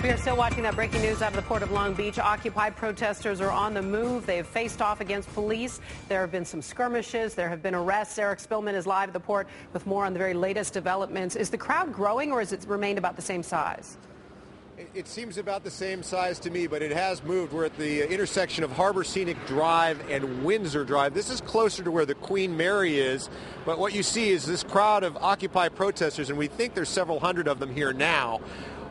We are still watching that breaking news out of the Port of Long Beach. Occupy protesters are on the move. They have faced off against police. There have been some skirmishes. There have been arrests. Eric Spillman is live at the port with more on the very latest developments. Is the crowd growing, or has it remained about the same size? It seems about the same size to me, but it has moved. We're at the intersection of Harbor Scenic Drive and Windsor Drive. This is closer to where the Queen Mary is, but what you see is this crowd of Occupy protesters, and we think there's several hundred of them here now,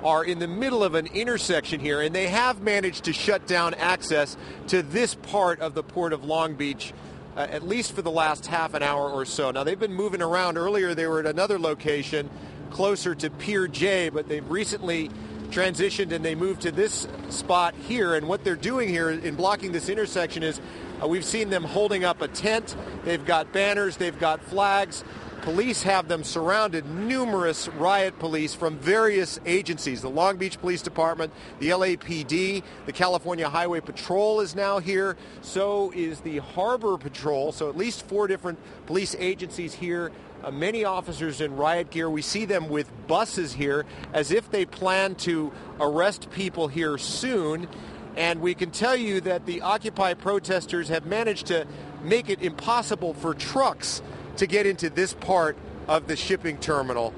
are in the middle of an intersection here, and they have managed to shut down access to this part of the Port of Long Beach, at least for the last half an hour or so. Now, they've been moving around. Earlier, they were at another location closer to Pier J, but they've recently transitioned and they moved to this spot here. And what they're doing here in blocking this intersection is we've seen them holding up a tent. They've got banners, they've got flags. Police have them surrounded, numerous riot police from various agencies. The Long Beach Police Department, the LAPD, the California Highway Patrol is now here. So is the Harbor Patrol. So at least 4 different police agencies here. Many officers in riot gear. We see them with buses here as if they plan to arrest people here soon. And we can tell you that the Occupy protesters have managed to make it impossible for trucks to get into this part of the shipping terminal.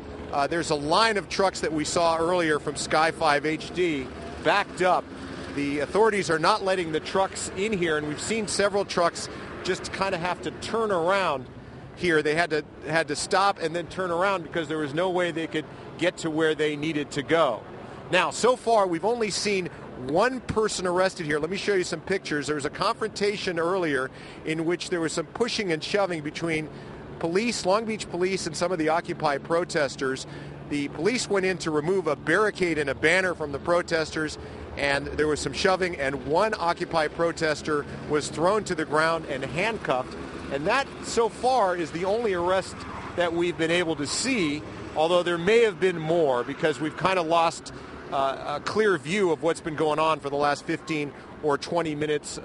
There's a line of trucks that we saw earlier from Sky 5 HD backed up. The authorities are not letting the trucks in here, and we've seen several trucks just kind of have to turn around here. They had to stop and then turn around because there was no way they could get to where they needed to go. Now, so far, we've only seen one person arrested here. Let me show you some pictures. There was a confrontation earlier in which there was some pushing and shoving between police, Long Beach police, and some of the Occupy protesters. The police went in to remove a barricade and a banner from the protesters, and there was some shoving, and one Occupy protester was thrown to the ground and handcuffed. And that, so far, is the only arrest that we've been able to see, although there may have been more because we've kind of lost a clear view of what's been going on for the last 15 or 20 minutes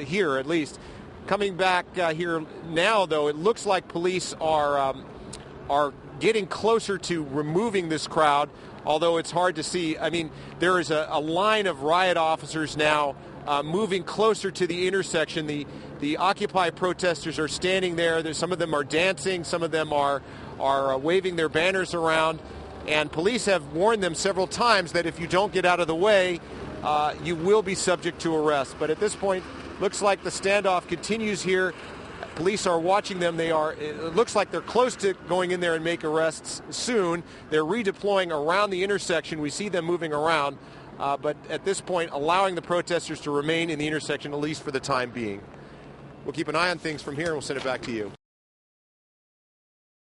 here, at least. Coming back here now, though, it looks like police are getting closer to removing this crowd, although it's hard to see. I mean, there is a line of riot officers now moving closer to the intersection. The Occupy protesters are standing there. Some of them are dancing. Some of them are waving their banners around. And police have warned them several times that if you don't get out of the way, you will be subject to arrest. But at this point, looks like the standoff continues here. Police are watching them. It looks like they're close to going in there and make arrests soon. They're redeploying around the intersection. We see them moving around. But at this point, allowing the protesters to remain in the intersection, at least for the time being. We'll keep an eye on things from here, and we'll send it back to you.